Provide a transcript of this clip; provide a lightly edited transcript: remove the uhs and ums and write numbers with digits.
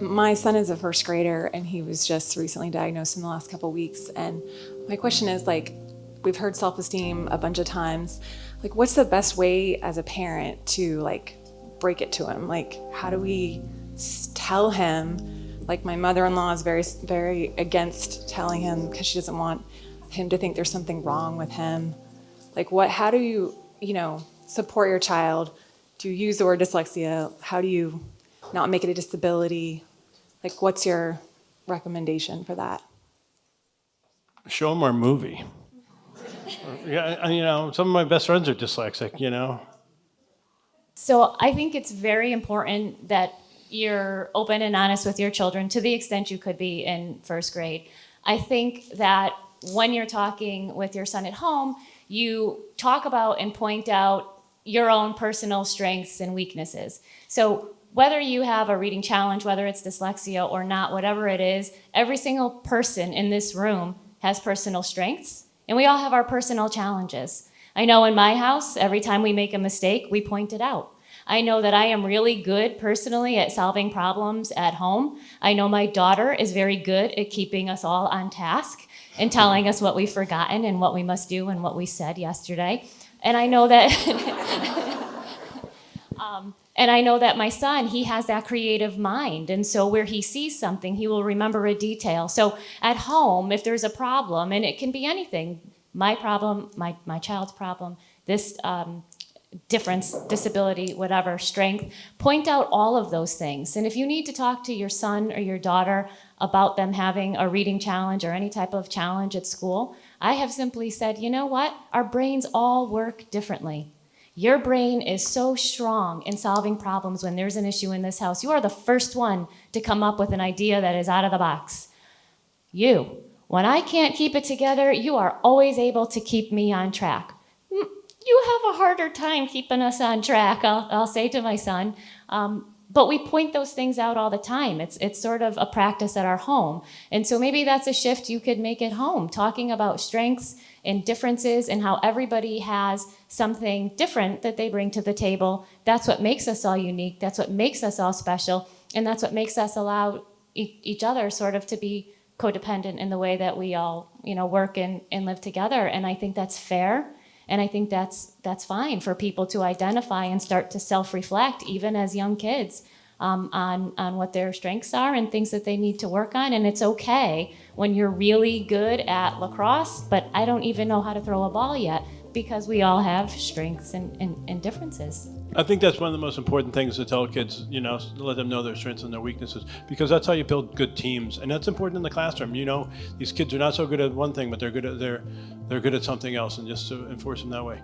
My son is a first grader, and he was just recently diagnosed in the last couple of weeks. And my question is, like, we've heard self-esteem a bunch of times. Like, what's the best way as a parent to, like, break it to him? Like, how do we tell him? Like, my mother-in-law is very, very against telling him because she doesn't want him to think there's something wrong with him. Like, how do you, support your child? Do you use the word dyslexia? How do you not make it a disability? Like, what's your recommendation for that? Show them our movie. Yeah, some of my best friends are dyslexic, So I think it's very important that you're open and honest with your children to the extent you could be in first grade. I think that when you're talking with your son at home, you talk about and point out your own personal strengths and weaknesses. So whether you have a reading challenge, whether it's dyslexia or not, whatever it is, every single person in this room has personal strengths, and we all have our personal challenges. I know in my house, every time we make a mistake, we point it out. I know that I am really good personally at solving problems at home. I know my daughter is very good at keeping us all on task and telling us what we've forgotten and what we must do and what we said yesterday. And I know that my son, he has that creative mind. And so where he sees something, he will remember a detail. So at home, if there's a problem, and it can be anything, my problem, my child's problem, this difference, disability, whatever, strength, point out all of those things. And if you need to talk to your son or your daughter about them having a reading challenge or any type of challenge at school, I have simply said, you know what? Our brains all work differently. Your brain is so strong in solving problems when there's an issue in this house. You are the first one to come up with an idea that is out of the box. When I can't keep it together, you are always able to keep me on track. You have a harder time keeping us on track, I'll say to my son. But we point those things out all the time. It's sort of a practice at our home. And so maybe that's a shift you could make at home, talking about strengths and differences and how everybody has something different that they bring to the table. That's what makes us all unique. That's what makes us all special. And that's what makes us allow each other sort of to be codependent in the way that we all, work and live together. And I think that's fair. And I think that's fine for people to identify and start to self-reflect, even as young kids, on what their strengths are and things that they need to work on. And it's okay when you're really good at lacrosse, but I don't even know how to throw a ball yet, because we all have strengths and differences. I think that's one of the most important things to tell kids, let them know their strengths and their weaknesses, because that's how you build good teams. And that's important in the classroom. These kids are not so good at one thing, but they're good at something else, and just to enforce them that way.